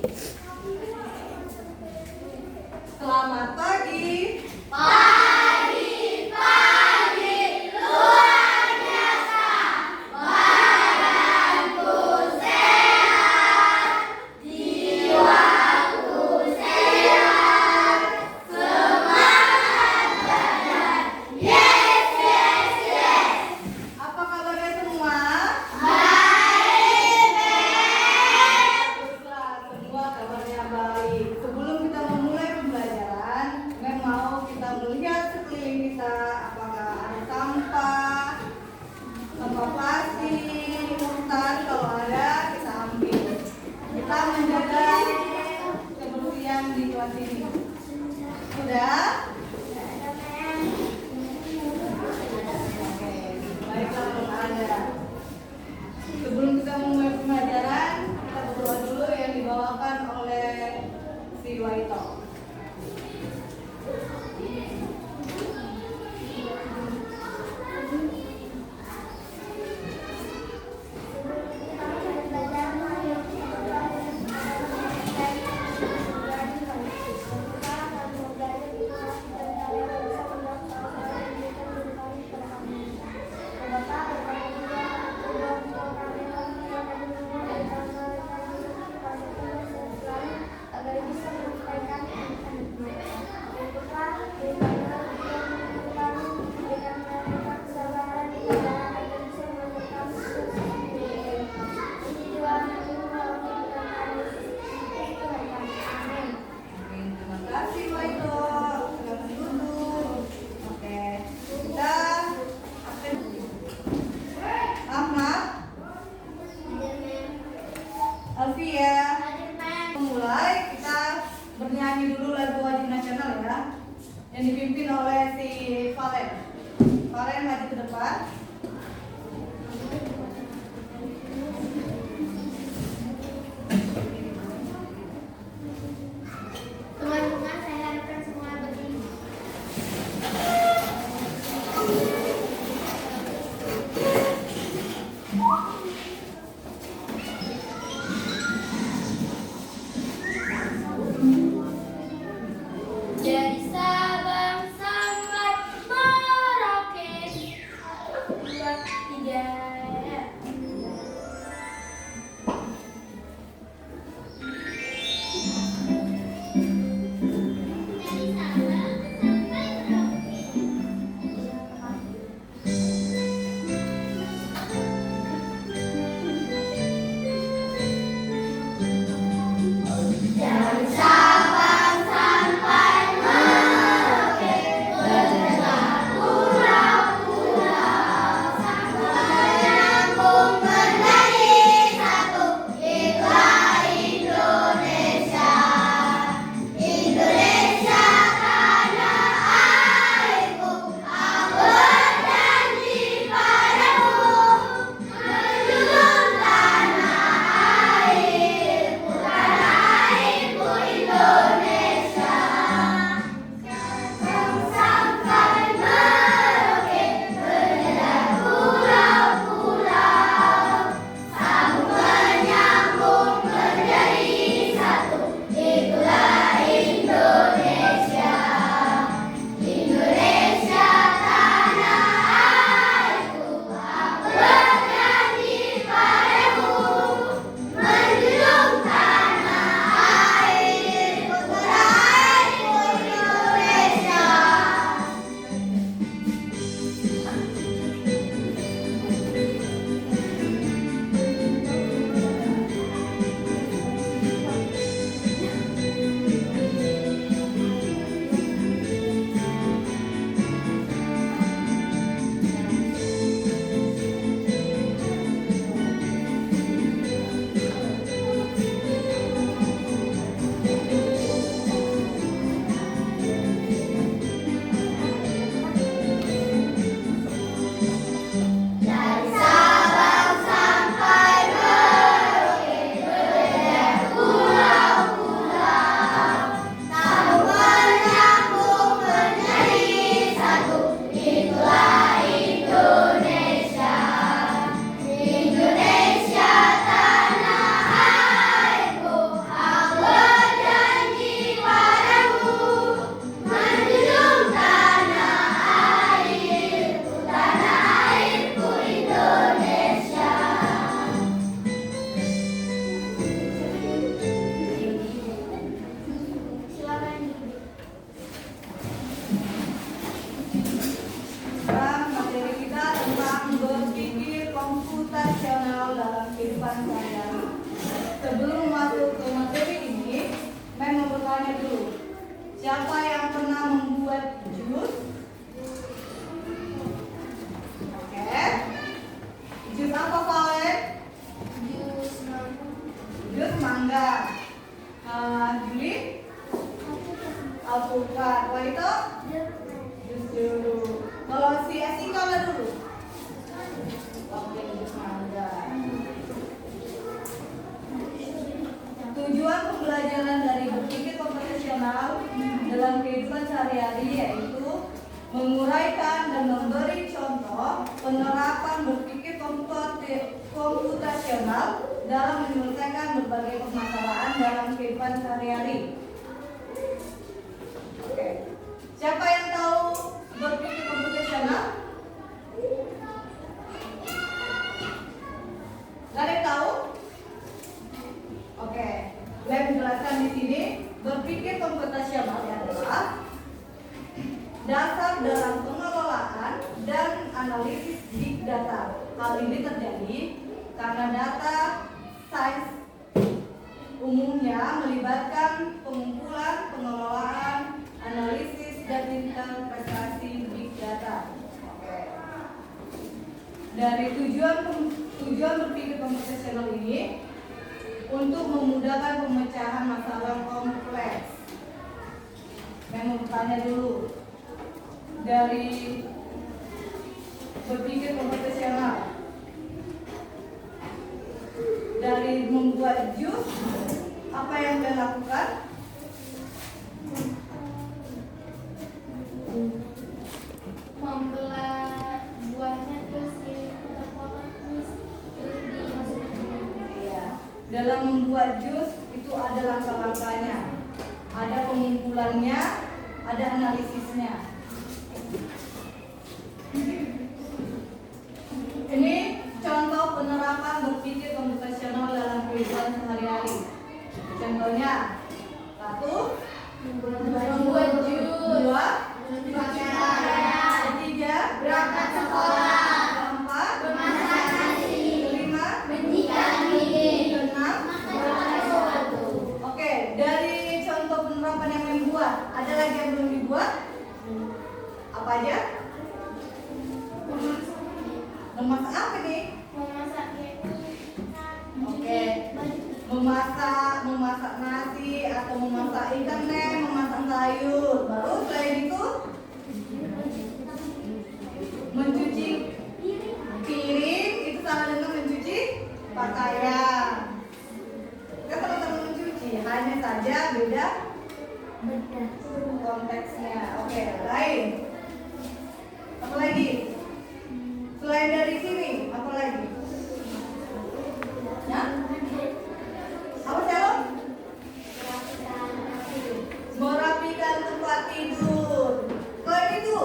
Selamat pagi. Apa kabarnya semua? Baguslah, semua kabarnya baik. Sebelum kita memulai pembelajaran, mau kita melihat sekeliling kita, apakah ada sampah plastik, hutan. Kalau ada, kita ambil. Kita menjaga kebersihan di kelas ini. Sudah? Baiklah, kalau ada. Sebelum kita memulai pembelajaran, kita berdoa dulu yang dibawakan oleh si Waito. Terima kasih Waito. Silakan duduk. Oke, kita aktif. Ahmad, Alfia. Mulai, kita bernyanyi dulu lagu wajib nasional ya, yang dipimpin oleh si Valen. Valen maju ke depan. Teman-teman, saya harapkan semua berdiri. Dari Sabang sampai Merauke, jus mangga. Juli alpukat. Kalau itu jus jeruk. Kalau si Asika lah dulu. Oke, jus mangga. Tujuan pembelajaran dari berpikir komputasional dalam kehidupan sehari-hari yaitu menguraikan dan memberi contoh penerapan berpikir komputasional dalam menyelesaikan berbagai permasalahan dalam kehidupan sehari-hari. Oke. Siapa yang tahu berpikir komputasional? Gak ada yang tahu? Oke. Saya menjelaskan di sini berpikir komputasional adalah dasar dalam pengelolaan dan analisis big data. Hal ini terjadi karena data sains umumnya melibatkan pengumpulan, pengelolaan, analisis, dan interpretasi big data. Oke. Dari tujuan berpikir komputasional ini untuk memudahkan pemecahan masalah kompleks. Saya mau bertanya dulu, dari berpikir komputasional, dari membuat jus, apa yang kalian lakukan? Membelah buahnya terus dipotong terus dimasukin. Iya. Dalam membuat jus itu ada langkah-langkahnya, ada pengumpulannya, ada analisisnya. Ini contoh penerapan berpikir komputasional dalam kehidupan sehari-hari. Contohnya, 1. Membuat jus. 2. Ketiga, Berangkat sekolah. 4. Memasak nasi. 5. Menyikat gigi. 6. Makan sesuatu. Oke, dari contoh penerapan yang membuat, ada lagi yang belum dibuat? Apa aja? Memasak apa nih? Memasak keki. Oke. Memasak nasi atau memasak ikan nem, memasak sayur. Baru selain itu mencuci piring, itu sama dengan mencuci pakaian. Kita sama-sama mencuci, hanya saja beda konteksnya. Oke, lain. Apa lagi? Selain dari sini, apa lagi? Ya? Apa Shalom? Merapikan tempat tidur. Selain itu?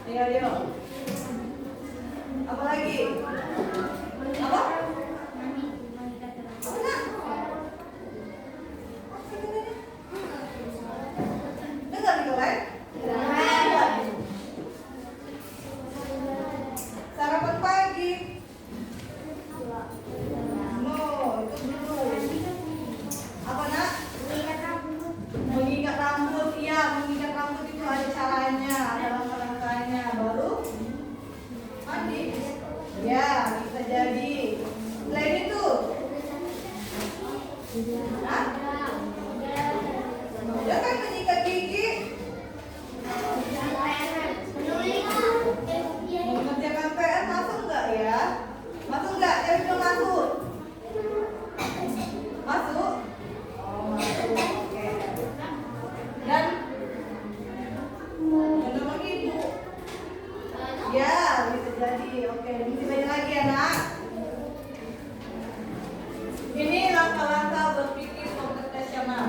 Iya. Apa lagi? Apa? Apa nak? Dengar nih kalian? Sarapan pagi. No, itu dulu. Apa nak? Mengikat rambut. Iya, mengikat rambut itu ada caranya, ada langkah-langkahnya. Baru mandi. Ya, bisa jadi. Selain itu, nah, udah kan menyikat gigi. Mengerjakan PR masuk nggak ya? Masuk nggak? Tapi belum masuk. Masuk? Oh, masuk. Oke. Dan menolong ibu. Ya, bisa jadi. Oke, mesti banyak lagi ya nak. Ini langkah-langkah berpikir komputasional.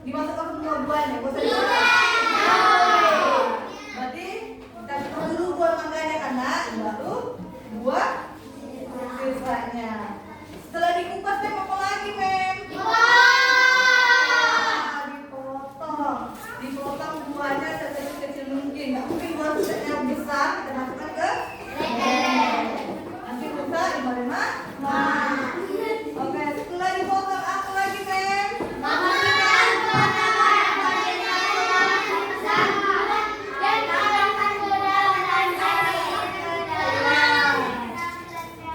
dimasukkan semua buahnya. Gak usah berarti kita tutup dulu buah mangganya karena baru buah sisanya. Setelah dikupas Mem, apa lagi Mem? Dipotong buahnya sekecil-kecil mungkin. Nggak mungkin buah yang besar kita masukkan ke blender. Nanti rusak gimana? Oke, setelah dipotong apa lagi Mem?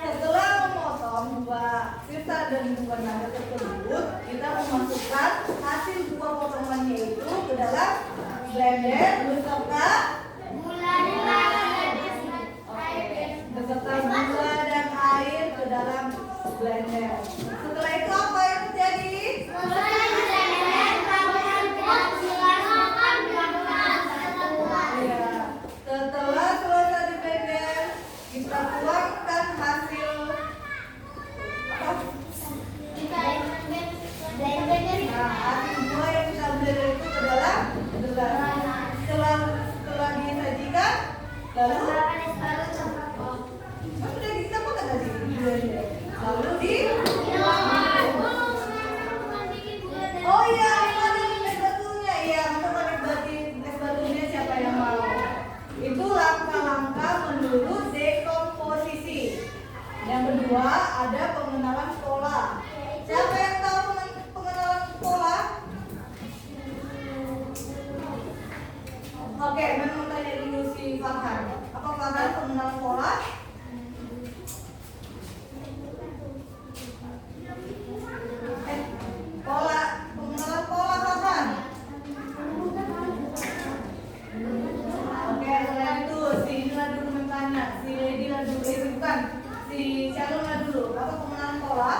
Setelah memotong buah sisa dan buah naga tersebut, kita memasukkan hasil buah potongannya itu ke dalam blender beserta gula dan air ke dalam blender. Setelah itu apa yang terjadi? Ya, setelah selesai di blender, kita tuangkan hasil hasil buah yang kita blender itu ke dalam gelas. Setelah disajikan, lalu sudah kita makan tadi di blender. Lalu oh iya, ada es batunya. Iya, untuk menikmati es batunya siapa yang mau? Itu langkah-langkah menuju dekomposisi. Yang kedua ada pengenalan pola. Siapa yang tahu pengenalan pola? Oke, memang tanya dulu si Farhan. Apa Farhan pengenalan pola? Pengenalan pola Farhan. Oke, setelah itu si inilah dulu mentanya, si Lady lah dulu, bukan, si Shalom lah dulu. Apa pengenalan pola?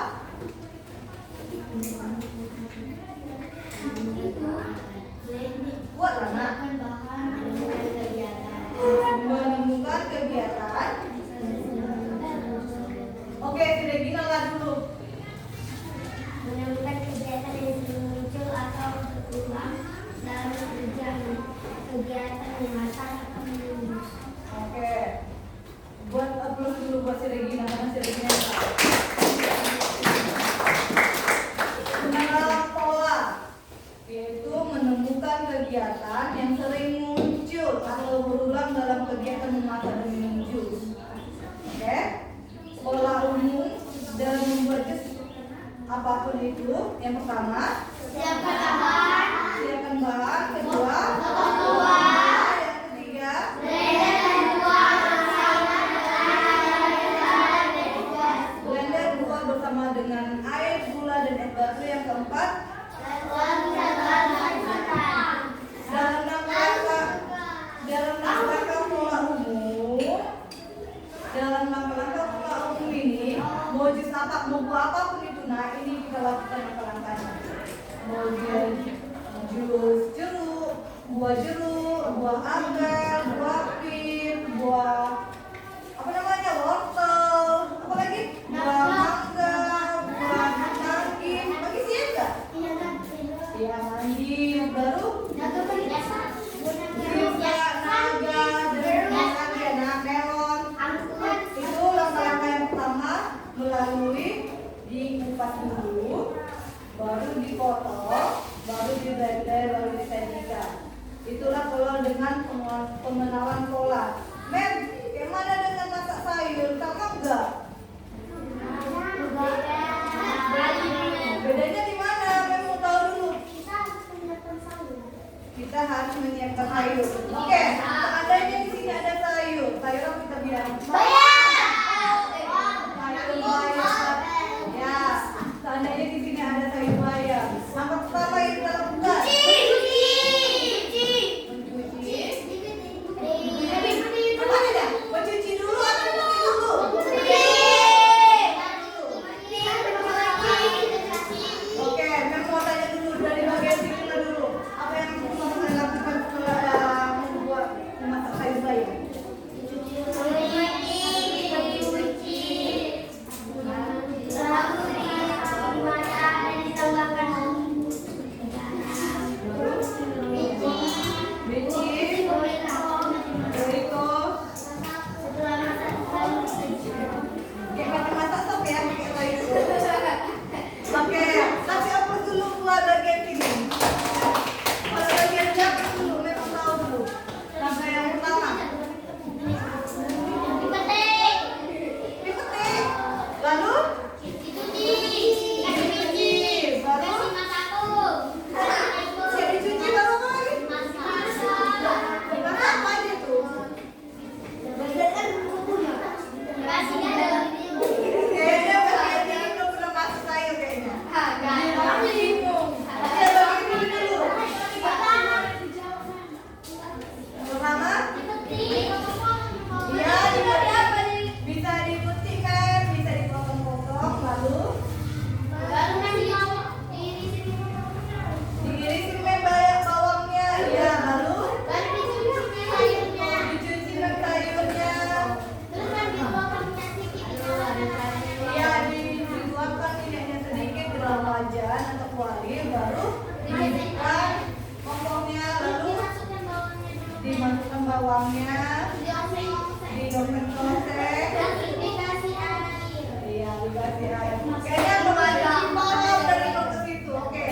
Buat lah nak. Menemukan kegiatan. Oke, si Regina lah dulu. Menemukan kegiatan yang muncul atau berulang dalam kegiatan memasak atau menulis. Oke. Buat upload dulu buat si Regina karena si Regina pengenalan pola yaitu menemukan kegiatan yang sering muncul atau berulang dalam kegiatan memasak dan minum jus. Oke. Pola umum dalam membuat jus apapun itu, yang pertama siapkan bahan, kedua yang ketiga blender buah bersama dengan air, gula dan es batu, yang keempat dalam langkah-langkah pola umum ini mau jus apa, mau buah apapun itu, nah ini kita lakukan langkah-langkahnya. Mau jus jeruk, buah apel, buah pir, buah apa namanya, wortel, apa lagi, buah mangga, buah nangkin, bagi siapa? Ya mandi yang baru juga melon. Itu langkah-langkah yang pertama, melalui dikupas dulu, baru dipotong, baru di blender, baru disajikan. Itulah pola dengan pengenalan pola. Mem, gimana dengan masak sayur? Sama enggak? Bedanya di mana? Mem mau tahu dulu. Kita harus menyiapkan sayur. Oke, seandainya di sini ada sayur apa kita bilang? Sayur bayam. Ya, seandainya di sini ada sayur bayam. Langkah pertama yang kita lakukan. Mencuci dulu atau mencuci dulu? wajan atau kuali, baru dimasukkan pokoknya, lalu dimasukkan bawangnya, dioseng-oseng, iya dikasih air. Kayaknya belum dari proses itu, oke.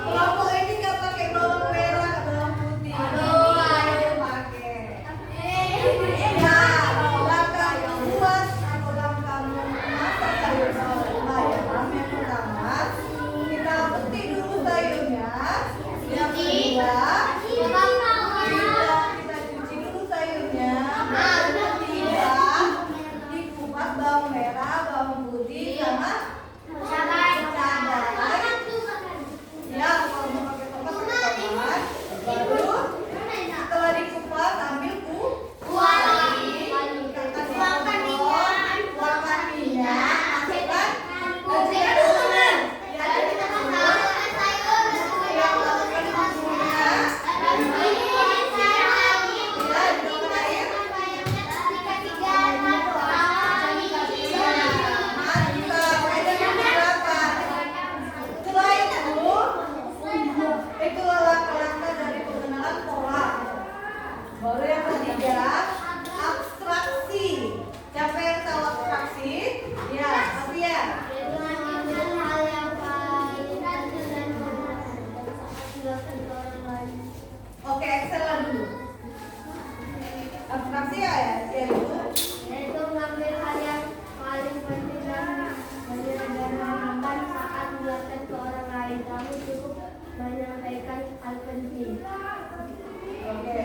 Kelompok ini nggak pakai bawang merah, bawang putih. Ini pakai. Ya, langkah buat atau langkah memasak sayur bayam. Yang pertama, kita petik dulu sayurnya. Yang kedua, kita cuci dulu sayurnya. Yang ketiga, dikupas bawang merah, bawang putih, sama cabai. Ya, kalau mau pakai tomat pakai tomat. Baru setelah dikupas ambil kasih tuangkan minyak, masukkan dan tidak dulu men. Ya, jadi kita yang masukkan bumbunya. Ya, dituangkan air. Mantap, ada yang berapa? Setelah itu langkah-langkah dari pengenalan pola. Baru yang ketiga, abstraksi. Siapa yang tahu abstraksi? Ya, tapi ya. Oke, Excel lah dulu. Abstraksi ya, ibu. Yaitu mengambil hal yang paling penting dan menyederhanakan saat menjelaskan ke orang lain. Kamu cukup menyampaikan hal penting. Oke.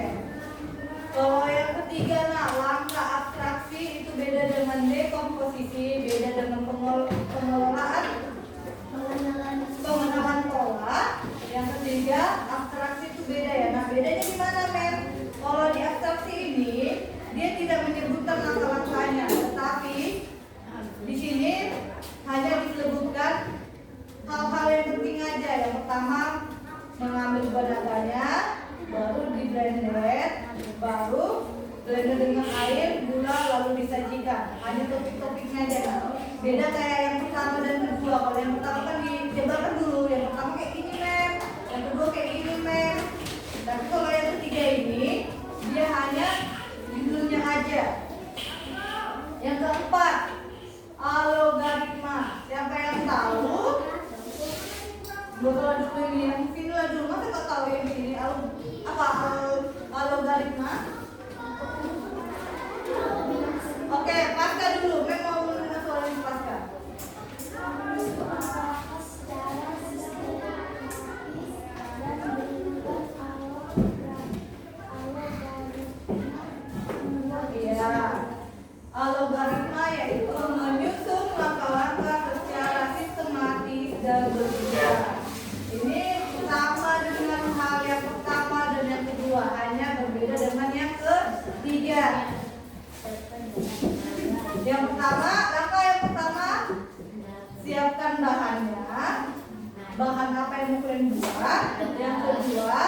Kalau yang ketiga, nah langkah abstraksi itu beda dengan dekomposisi, beda dengan pengelolaan pengenalan pola. Yang ketiga, abstraksi itu beda ya. Nah, bedanya di mana, Men? Kalau di abstraksi ini dia tidak menyebutkan langkah-langkahnya, tetapi di sini hanya disebutkan hal-hal yang penting aja. Yang pertama, mengambil banaganya, baru di blender, baru blender dengan air, gula, lalu disajikan. Hanya topik-topiknya aja. Beda kayak yang pertama dan kedua. Kalau yang pertama kan dijabarkan dulu, yang pertama kayak gini men, yang kedua kayak gini men. Tapi kalau yang ketiga ini dia hanya judulnya aja. Yang keempat, algoritma. Siapa yang tahu? Kalau dulu ini yang sini lah dulu, masa nggak tahu yang ini algoritma? Oke, pasca dulu. Men mau menerima soal ini pasca. Iya. Algoritma yaitu menyusun langkah-langkah secara sistematis dan berjenjang. Ini sama dengan hal yang pertama dan yang kedua, hanya berbeda dengan yang ketiga. Yang pertama, langkah yang pertama, siapkan bahannya. Bahan apa yang mau kalian buat. Yang kedua,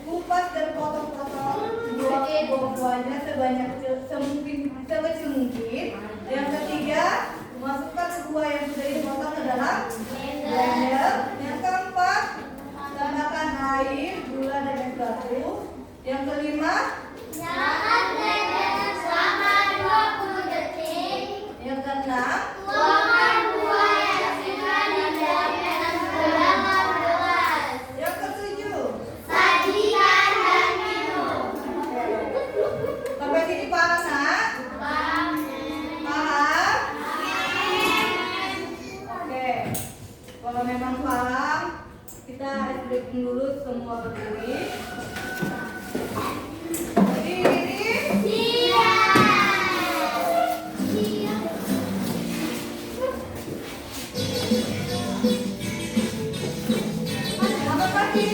kupas dan potong-potong buah-buahnya sebanyak sekecil mungkin. Yang ketiga, masukkan buah yang sudah dipotong ke dalam blender. Yang keempat, tambahkan air, gula dan es batu. Yang kelima, Nyalakan blender selama 20 detik. yang keenam, Tuangkan buah yang sudah didiamkan ke dalam gelas. yang ketujuh. Sajikan dan minum. Sampai sini paham nak? Paham? Oke. Kalau memang paham, kita break dulu semua berdiri. Berdiri. Selamat pagi.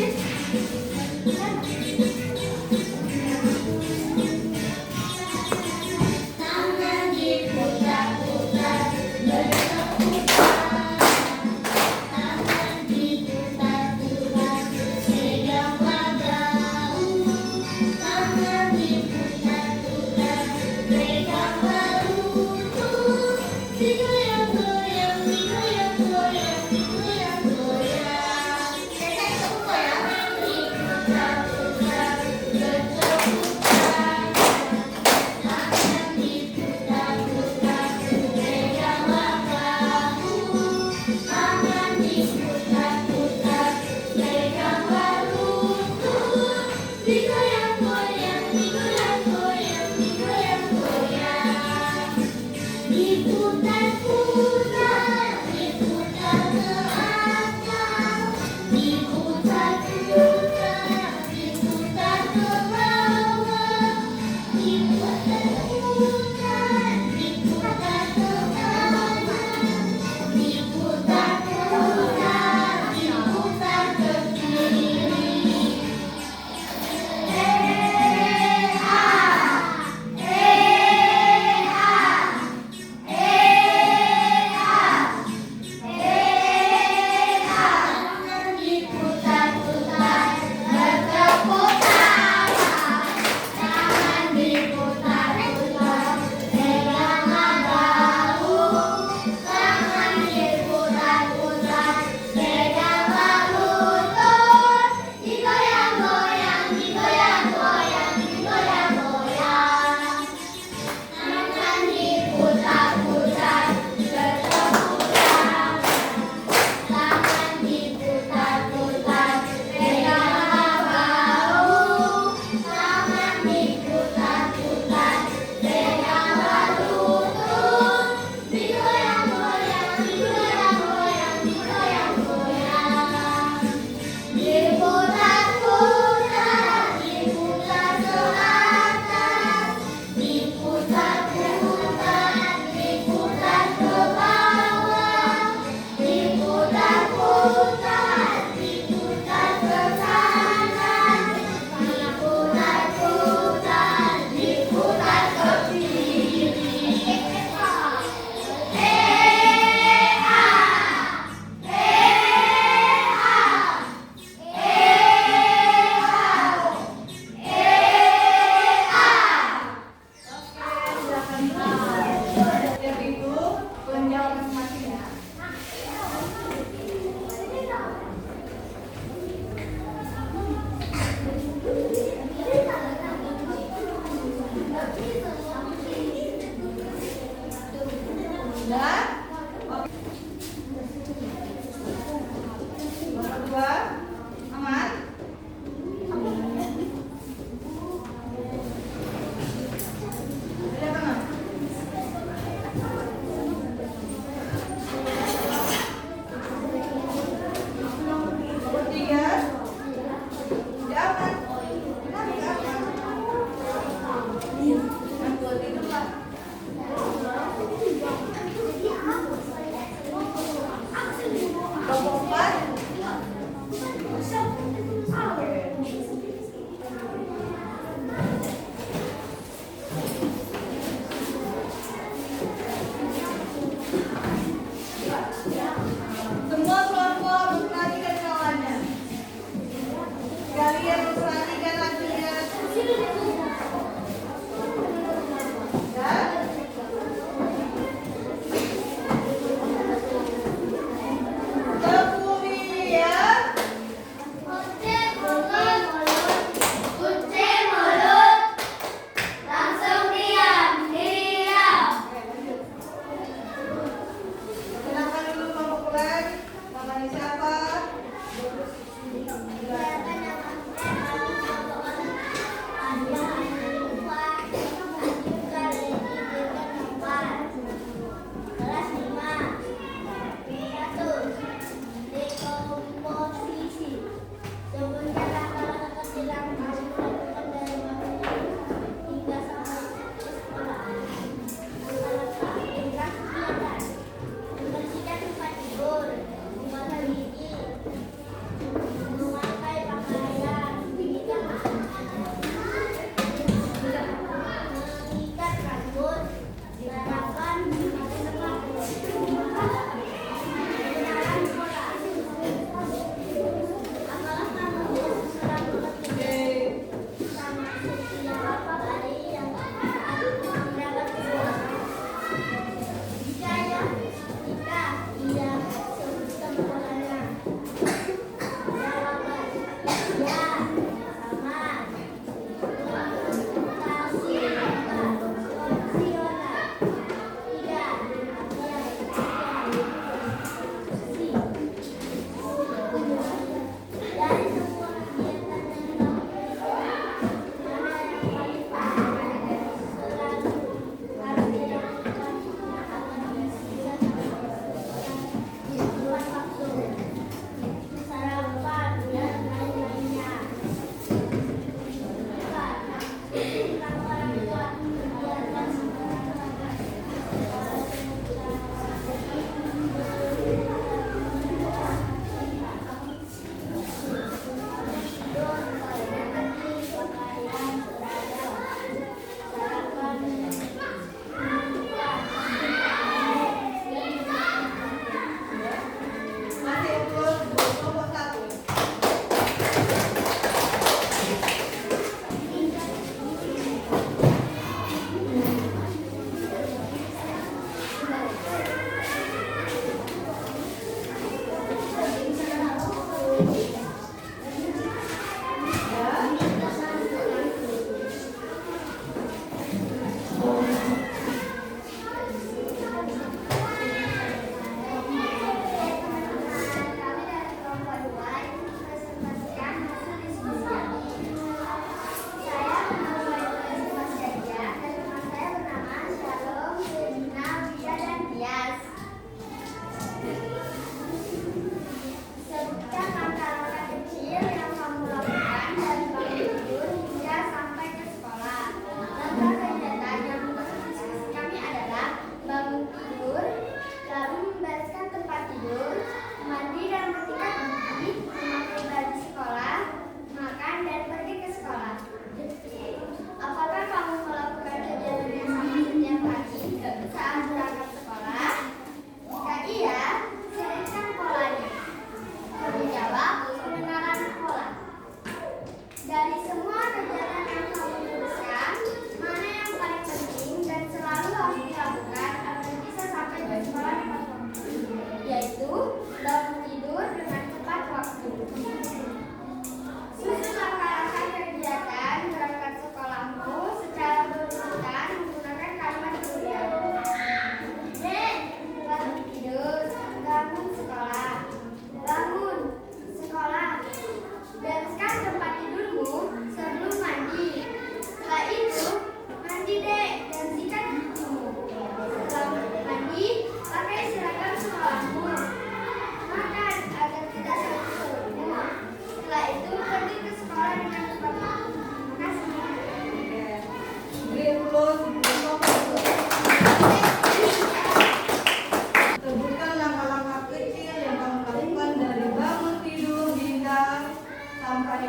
Sebutkan langkah-langkah kecil yang kamu lakukan dari bangun tidur hingga sampai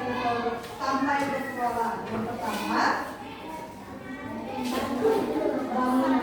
ke sekolah. Yang pertama, bangun